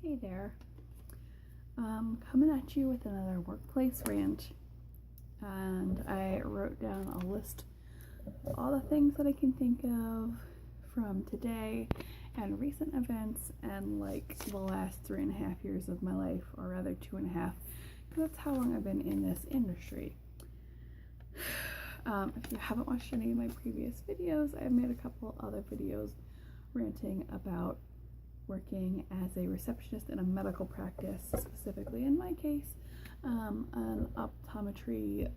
Hey there. Coming at you with another workplace rant, and I wrote down a list of all the things that I can think of from today and recent events and like the last 3.5 years of my life, or rather 2.5, because that's how long I've been in this industry. If you haven't watched any of my previous videos, I've made a couple other videos ranting about working as a receptionist in a medical practice, specifically in my case, an ophthalmology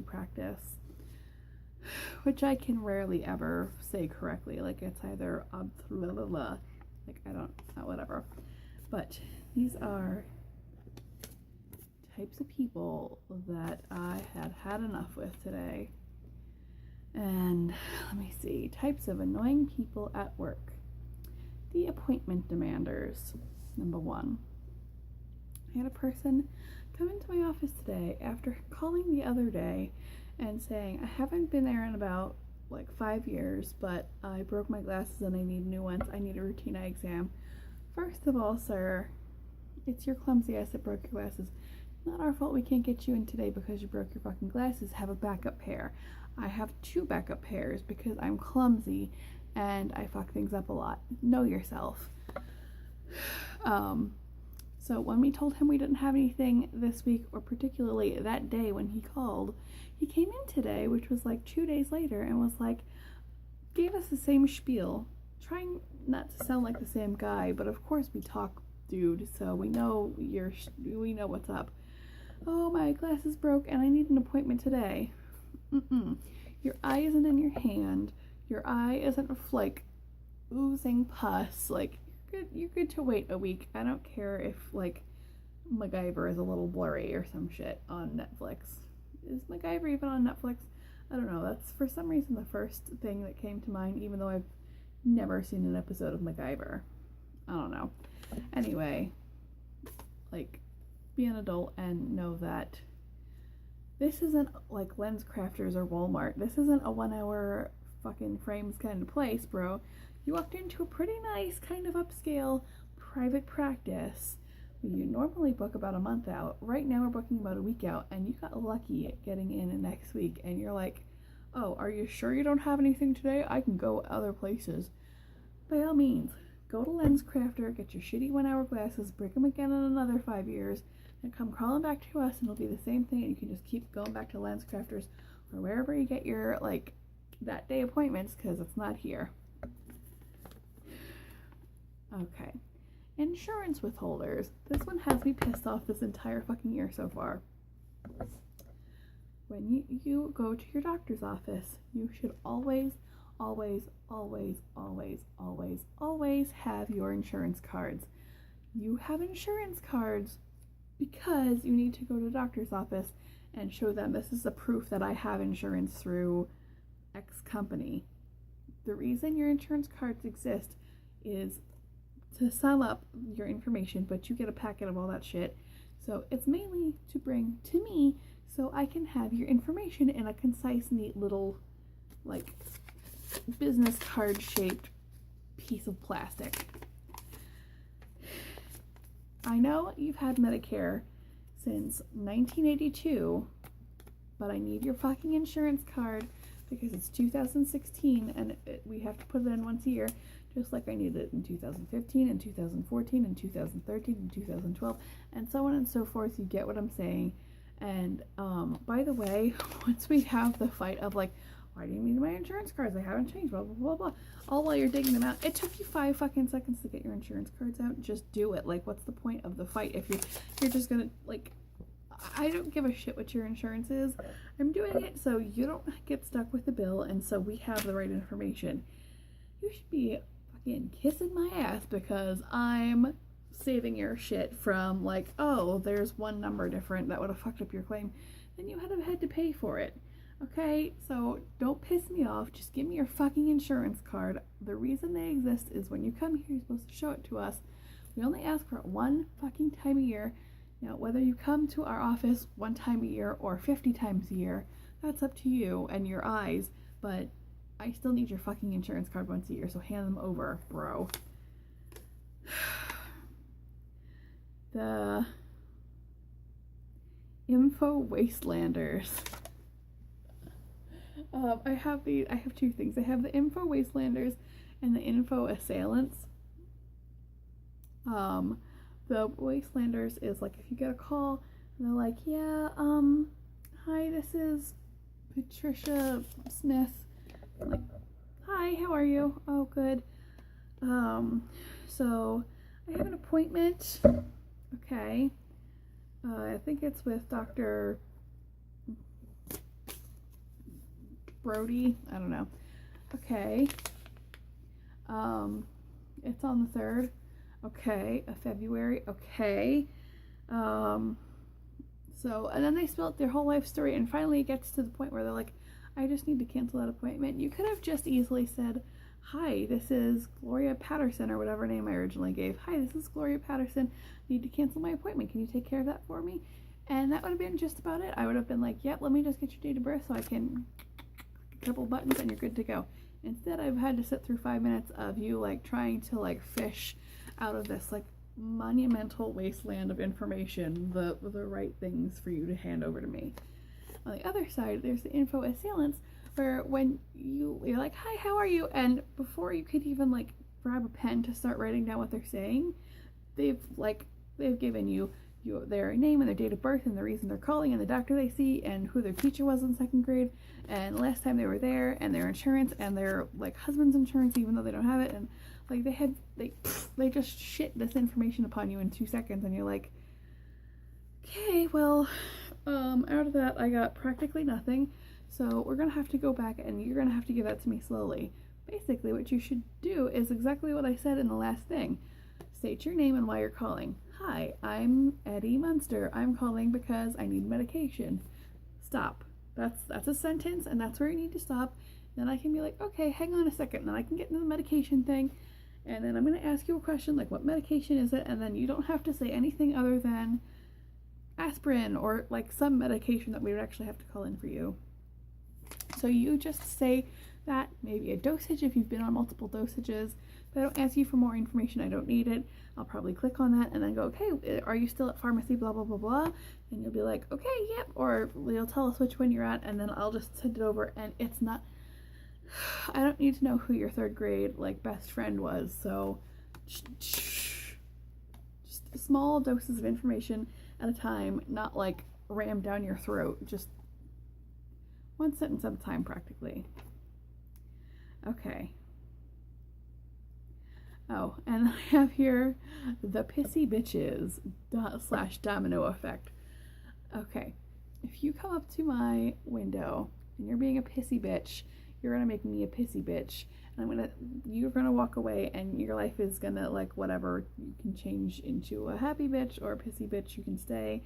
practice, which I can rarely ever say correctly. Like, it's either whatever. But these are types of people that I had enough with today. And let me see, types of annoying people at work. The appointment demanders, number one. I had a person come into my office today after calling the other day and saying, I haven't been there in about like 5 years, but I broke my glasses and I need new ones. I need a routine eye exam. First of all, sir, it's your clumsy ass that broke your glasses. Not our fault we can't get you in today because you broke your fucking glasses. Have a backup pair. I have 2 backup pairs because I'm clumsy and I fuck things up a lot. Know yourself. So when we told him we didn't have anything this week, or particularly that day when he called, he came in today, which was like 2 days later, and was like, gave us the same spiel, trying not to sound like the same guy, but of course we talk, dude, so we know what's up. Oh, my glasses broke and I need an appointment today. Your eye isn't in your hand. Your eye isn't like oozing pus. Like, you're good to wait a week. I don't care if like MacGyver is a little blurry or some shit on Netflix. Is MacGyver even on Netflix? I don't know. That's for some reason the first thing that came to mind, even though I've never seen an episode of MacGyver. I don't know. Anyway, like, be an adult and know that this isn't like Lens Crafters or Walmart. This isn't a 1 hour fucking frames kind of place, bro. You walked into a pretty nice kind of upscale private practice. You normally book about a month out. Right now we're booking about a week out, and you got lucky at getting in next week, and you're like, oh, are you sure you don't have anything today? I can go other places. By all means, go to Lens Crafter, get your shitty 1 hour glasses, break them again in another 5 years, and come crawling back to us, and it'll be the same thing, and you can just keep going back to Lens Crafters or wherever you get your like that day appointments, because it's not here. Okay, insurance withholders. This one has me pissed off this entire fucking year so far. When you go to your doctor's office, you should always have your insurance cards. You have insurance cards because you need to go to the doctor's office and show them this is a proof that I have insurance through X company. The reason your insurance cards exist is to sum up your information, but you get a packet of all that shit. So it's mainly to bring to me so I can have your information in a concise, neat little, like, business card shaped piece of plastic. I know you've had Medicare since 1982, but I need your fucking insurance card because it's 2016 and we have to put it in once a year, just like I needed it in 2015 and 2014 and 2013 and 2012 and so on and so forth. You get what I'm saying. And by the way, once we have the fight of like, why do you need my insurance cards? They haven't changed, blah, blah, blah, blah. All while you're digging them out. It took you 5 fucking seconds to get your insurance cards out. Just do it. Like, what's the point of the fight if you're just gonna, like, I don't give a shit what your insurance is. I'm doing it so you don't get stuck with the bill and so we have the right information. You should be fucking kissing my ass because I'm saving your shit from like, oh, there's one number different that would have fucked up your claim. Then you would have had to pay for it. Okay, so don't piss me off. Just give me your fucking insurance card. The reason they exist is when you come here, you're supposed to show it to us. We only ask for it 1 fucking time a year. Now, whether you come to our office 1 time a year or 50 times a year, that's up to you and your eyes, but I still need your fucking insurance card once a year, so hand them over, bro. the Info Wastelanders. I have two things. I have the Info Wastelanders and the Info Assailants. The Wastelanders is like if you get a call and they're like, yeah, hi, this is Patricia Smith. I'm like, hi, how are you? Oh, good. So I have an appointment. Okay. I think it's with Dr. Brody. I don't know. Okay. It's on the 3rd. Okay. Of February. Okay. So, and then they spell out their whole life story, and finally it gets to the point where they're like, I just need to cancel that appointment. You could have just easily said, hi, this is Gloria Patterson, or whatever name I originally gave. Hi, this is Gloria Patterson. Need to cancel my appointment. Can you take care of that for me? And that would have been just about it. I would have been like, yep, let me just get your date of birth so I can a couple buttons and you're good to go. Instead, I've had to sit through 5 minutes of you like trying to like fish out of this like monumental wasteland of information the right things for you to hand over to me. On the other side, there's the Info Assailants, where when you're like, hi, how are you? And before you could even like grab a pen to start writing down what they're saying, they've given you their name and their date of birth and the reason they're calling and the doctor they see and who their teacher was in 2nd grade and last time they were there and their insurance and their like husband's insurance, even though they don't have it. And like they just shit this information upon you in 2 seconds, and you're like, okay, well, out of that I got practically nothing, so we're gonna have to go back and you're gonna have to give that to me slowly. Basically what you should do is exactly what I said in the last thing. State your name and why you're calling. Hi, I'm Eddie Munster. I'm calling because I need medication. Stop. That's a sentence, and that's where you need to stop. Then I can be like, okay, hang on a second. And then I can get into the medication thing, and then I'm going to ask you a question like, what medication is it? And then you don't have to say anything other than aspirin or like some medication that we would actually have to call in for you. So you just say that, maybe a dosage if you've been on multiple dosages. If I don't ask you for more information, I don't need it. I'll probably click on that and then go, okay, are you still at pharmacy, blah, blah, blah, blah. And you'll be like, okay, yep. Or you'll tell us which one you're at, and then I'll just send it over. And it's not, I don't need to know who your 3rd grade like best friend was. So just small doses of information at a time, not like rammed down your throat. Just one sentence at a time, practically. Okay. Oh, and I have here the pissy bitches / domino effect. Okay, if you come up to my window and you're being a pissy bitch, you're gonna make me a pissy bitch, and you're gonna walk away, and your life is gonna like whatever. You can change into a happy bitch or a pissy bitch. You can stay,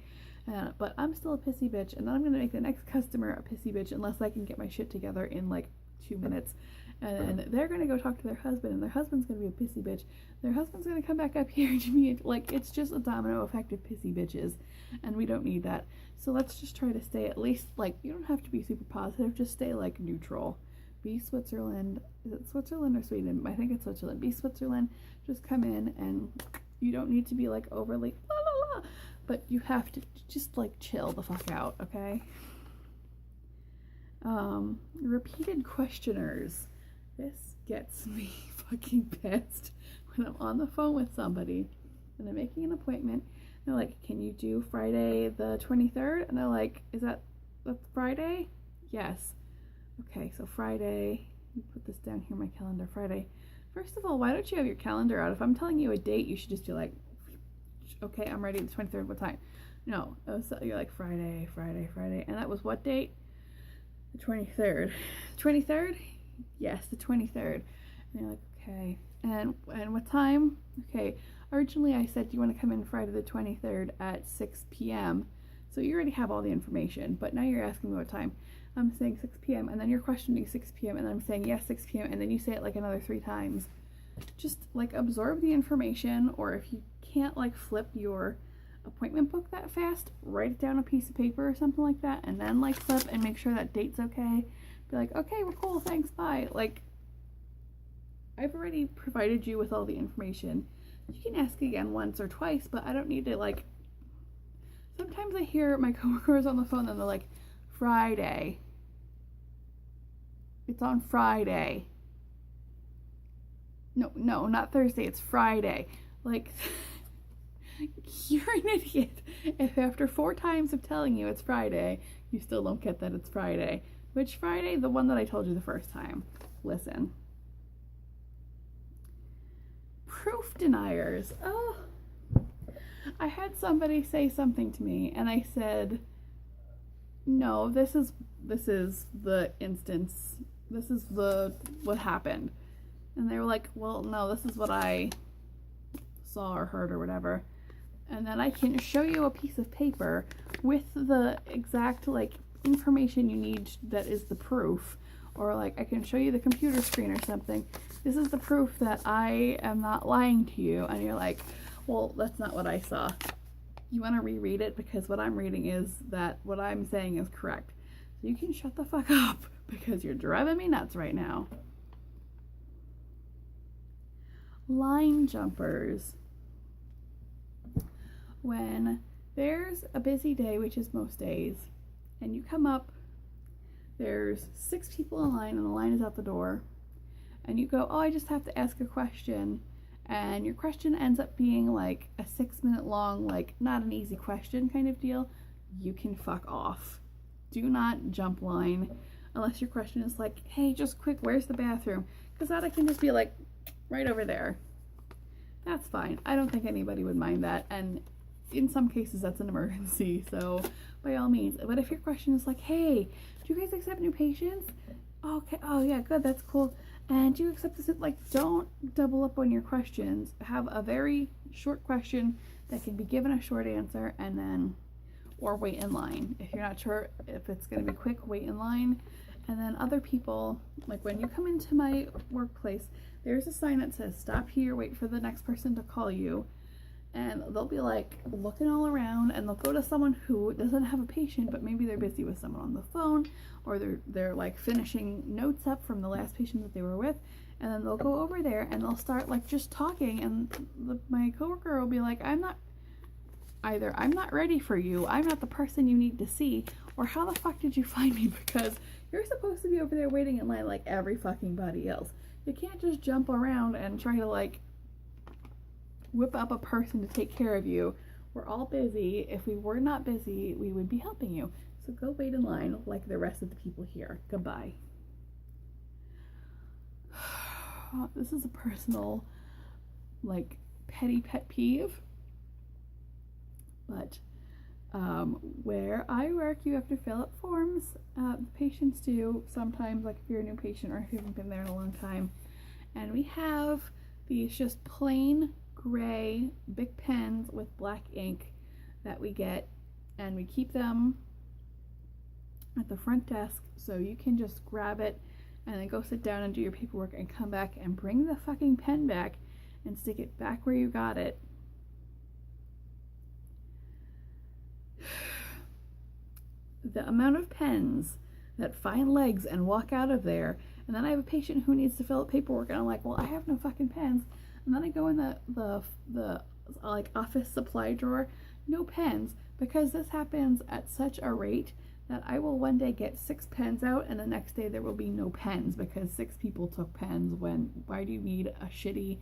but I'm still a pissy bitch, and then I'm gonna make the next customer a pissy bitch unless I can get my shit together in like 2 minutes. And they're going to go talk to their husband, and their husband's going to be a pissy bitch. Their husband's going to come back up here to me. Like, it's just a domino effect of pissy bitches, and we don't need that. So let's just try to stay at least, like, you don't have to be super positive. Just stay, like, neutral. Be Switzerland. Is it Switzerland or Sweden? I think it's Switzerland. Be Switzerland. Just come in, and you don't need to be, like, overly la la la. But you have to just, like, chill the fuck out, okay? Repeated questioners. This gets me fucking pissed when I'm on the phone with somebody and I'm making an appointment. They're like, can you do Friday the 23rd? And they're like, is that Friday? Yes. Okay, so Friday, let me put this down here in my calendar. Friday. First of all, why don't you have your calendar out? If I'm telling you a date, you should just be like, okay, I'm ready the 23rd, what time? No, so you're like Friday. And that was what date? The 23rd. 23rd? Yes, the 23rd. And you're like, okay. And what time? Okay. Originally I said, do you want to come in Friday the 23rd at 6 p.m.? So you already have all the information, but now you're asking me what time. I'm saying 6 p.m. and then you're questioning 6 p.m. and I'm saying yes, 6 p.m. and then you say it like another 3 times. Just like absorb the information, or if you can't like flip your appointment book that fast, write it down on a piece of paper or something like that, and then like flip and make sure that date's okay. Be like, okay, we're cool, thanks, bye. Like, I've already provided you with all the information. You can ask again once or twice, but I don't need to, like, sometimes I hear my coworkers on the phone and they're like, Friday. It's on Friday. No, not Thursday, it's Friday. Like, you're an idiot if after 4 times of telling you it's Friday, you still don't get that it's Friday. Which Friday? The one that I told you the first time. Listen. Proof deniers. Oh. I had somebody say something to me and I said, no, this is the instance. This is what happened. And they were like, well, no, this is what I saw or heard or whatever. And then I can show you a piece of paper with the exact, like, information you need that is the proof. Or, like, I can show you the computer screen or something. This is the proof that I am not lying to you. And you're like, well, that's not what I saw. You want to reread it? Because what I'm reading is that what I'm saying is correct. So you can shut the fuck up because you're driving me nuts right now. Line jumpers. When there's a busy day, which is most days, and you come up, there's 6 people in line and the line is out the door, and you go, oh, I just have to ask a question, and your question ends up being like a 6-minute long, like, not an easy question kind of deal, you can fuck off. Do not jump line unless your question is like, hey, just quick, where's the bathroom? Because that I can just be like, right over there. That's fine. I don't think anybody would mind that, and in some cases that's an emergency, so by all means. But if your question is like, hey, do you guys accept new patients? Okay, oh yeah, good, that's cool. And do you accept this? Like, don't double up on your questions. Have a very short question that can be given a short answer, and then, or wait in line. If you're not sure if it's going to be quick, wait in line. And then other people, like when you come into my workplace, there's a sign that says stop here, wait for the next person to call you. And they'll be like looking all around, and they'll go to someone who doesn't have a patient, but maybe they're busy with someone on the phone, or they're like finishing notes up from the last patient that they were with, and then they'll go over there and they'll start like just talking, and my coworker will be like, I'm not ready for you, I'm not the person you need to see, or how the fuck did you find me? Because you're supposed to be over there waiting in line like every fucking body else. You can't just jump around and try to like whip up a person to take care of you. We're all busy. If we were not busy, we would be helping you. So go wait in line like the rest of the people here. Goodbye. This is a personal, like, petty pet peeve. But where I work, you have to fill out forms. The patients do sometimes, like if you're a new patient or if you haven't been there in a long time. And we have these just plain gray big pens with black ink that we get, and we keep them at the front desk so you can just grab it and then go sit down and do your paperwork and come back and bring the fucking pen back and stick it back where you got it. The amount of pens that find legs and walk out of there, and then I have a patient who needs to fill out paperwork and I'm like, well, I have no fucking pens. And then I go in the like office supply drawer, no pens, because this happens at such a rate that I will one day get 6 pens out and the next day there will be no pens because 6 people took pens. Why do you need a shitty,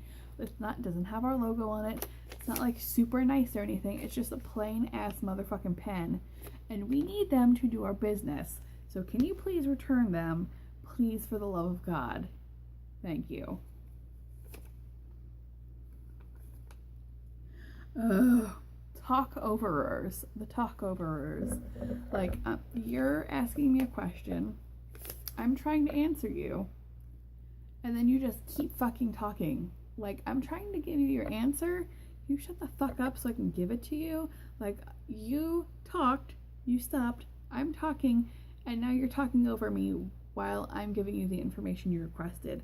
doesn't have our logo on it, it's not like super nice or anything, it's just a plain ass motherfucking pen, and we need them to do our business. So can you please return them, please, for the love of God? Thank you. Talk-overers. The talk-overers. Like, you're asking me a question, I'm trying to answer you, and then you just keep fucking talking. Like, I'm trying to give you your answer, you shut the fuck up so I can give it to you. Like, you talked, you stopped, I'm talking, and now you're talking over me while I'm giving you the information you requested.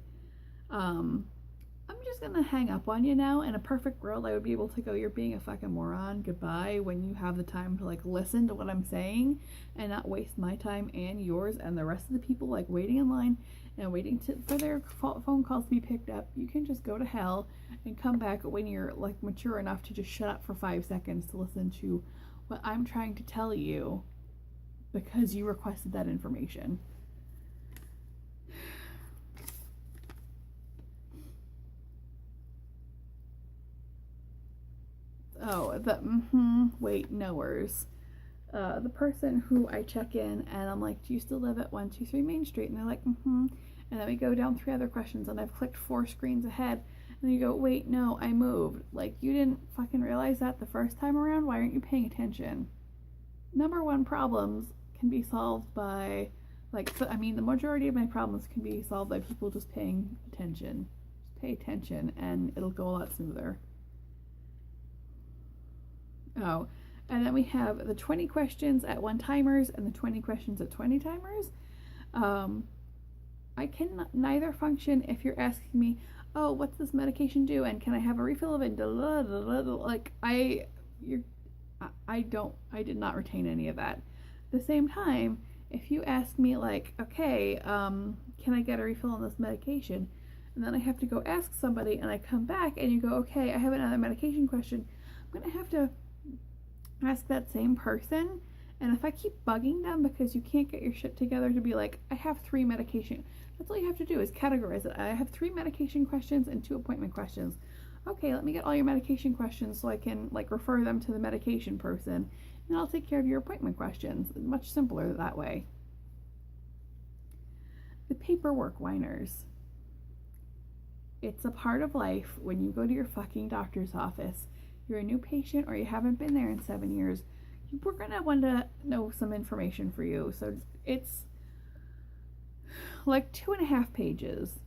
I'm just gonna hang up on you now. In a perfect world, I would be able to go, you're being a fucking moron, goodbye, when you have the time to like listen to what I'm saying and not waste my time and yours and the rest of the people like waiting in line and waiting for their phone calls to be picked up, you can just go to hell and come back when you're like mature enough to just shut up for 5 seconds to listen to what I'm trying to tell you because you requested that information. Oh, the wait knowers. The person who I check in and I'm like, do you still live at 123 Main Street? And they're like, and then we go down 3 other questions and I've clicked 4 screens ahead and you go, wait, no, I moved. Like, you didn't fucking realize that the first time around? Why aren't you paying attention? Number 1 problems can be solved by, the majority of my problems can be solved by people just paying attention. Just pay attention and it'll go a lot smoother. Oh, and then we have the 20 questions at 1 timers and the 20 questions at 20 timers. I can neither function if you're asking me, oh, what's this medication do? And can I have a refill of it? Like, I did not retain any of that. At the same time, if you ask me like, okay, can I get a refill on this medication? And then I have to go ask somebody and I come back and you go, okay, I have another medication question. I'm going to have to ask that same person, and if I keep bugging them because you can't get your shit together to be like, I have 3 medication, that's all you have to do is categorize it. I have 3 medication questions and 2 appointment questions. Okay, let me get all your medication questions so I can like refer them to the medication person, and I'll take care of your appointment questions. It's much simpler that way. The paperwork whiners. It's a part of life when you go to your fucking doctor's office. You're a new patient or you haven't been there in 7 years, we're gonna want to know some information for you. So it's like 2.5 pages.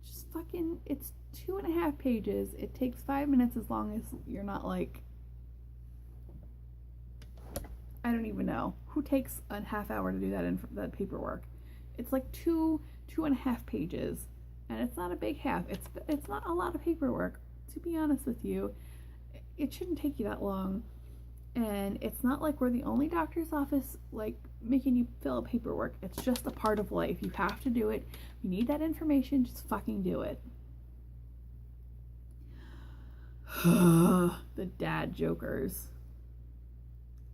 Just fucking, it's 2.5 pages. It takes 5 minutes as long as you're not like, I don't even know. Who takes a half hour to do that paperwork? It's like 2.5 pages. And it's not a big half. It's not a lot of paperwork. To be honest with you, it shouldn't take you that long. And it's not like we're the only doctor's office like making you fill out paperwork. It's just a part of life. You have to do it. You need that information, just fucking do it. The dad jokers.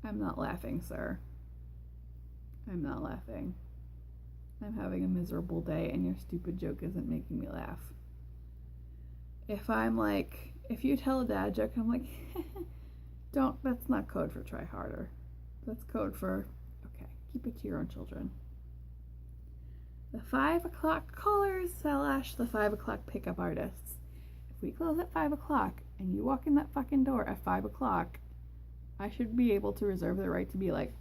I'm not laughing, sir. I'm not laughing. I'm having a miserable day and your stupid joke isn't making me laugh. If you tell a dad joke, I'm like, that's not code for try harder. That's code for, okay, keep it to your own children. The 5 o'clock callers / the 5 o'clock pickup artists. If we close at 5 o'clock and you walk in that fucking door at 5 o'clock, I should be able to reserve the right to be like,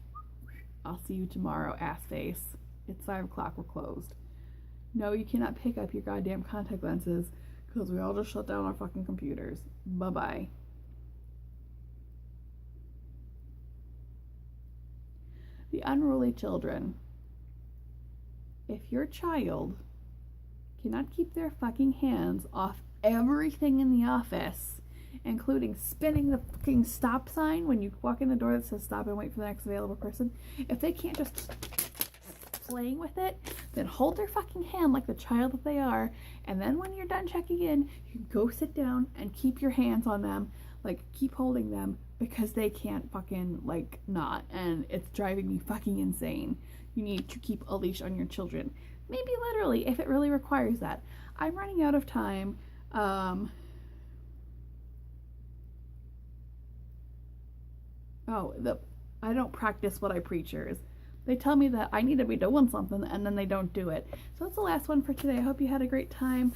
I'll see you tomorrow, ass face. It's 5 o'clock, we're closed. No, you cannot pick up your goddamn contact lenses because we all just shut down our fucking computers. Bye-bye. The unruly children. If your child cannot keep their fucking hands off everything in the office, including spinning the fucking stop sign when you walk in the door that says stop and wait for the next available person, if they can't just playing with it, then hold their fucking hand like the child that they are, and then when you're done checking in, you go sit down and keep your hands on them, like keep holding them, because they can't fucking like not, and it's driving me fucking insane. You need to keep a leash on your children, maybe literally if it really requires that. I'm running out of time. I don't practice what I preachers. They tell me that I need to be doing something and then they don't do it. So that's the last one for today. I hope you had a great time.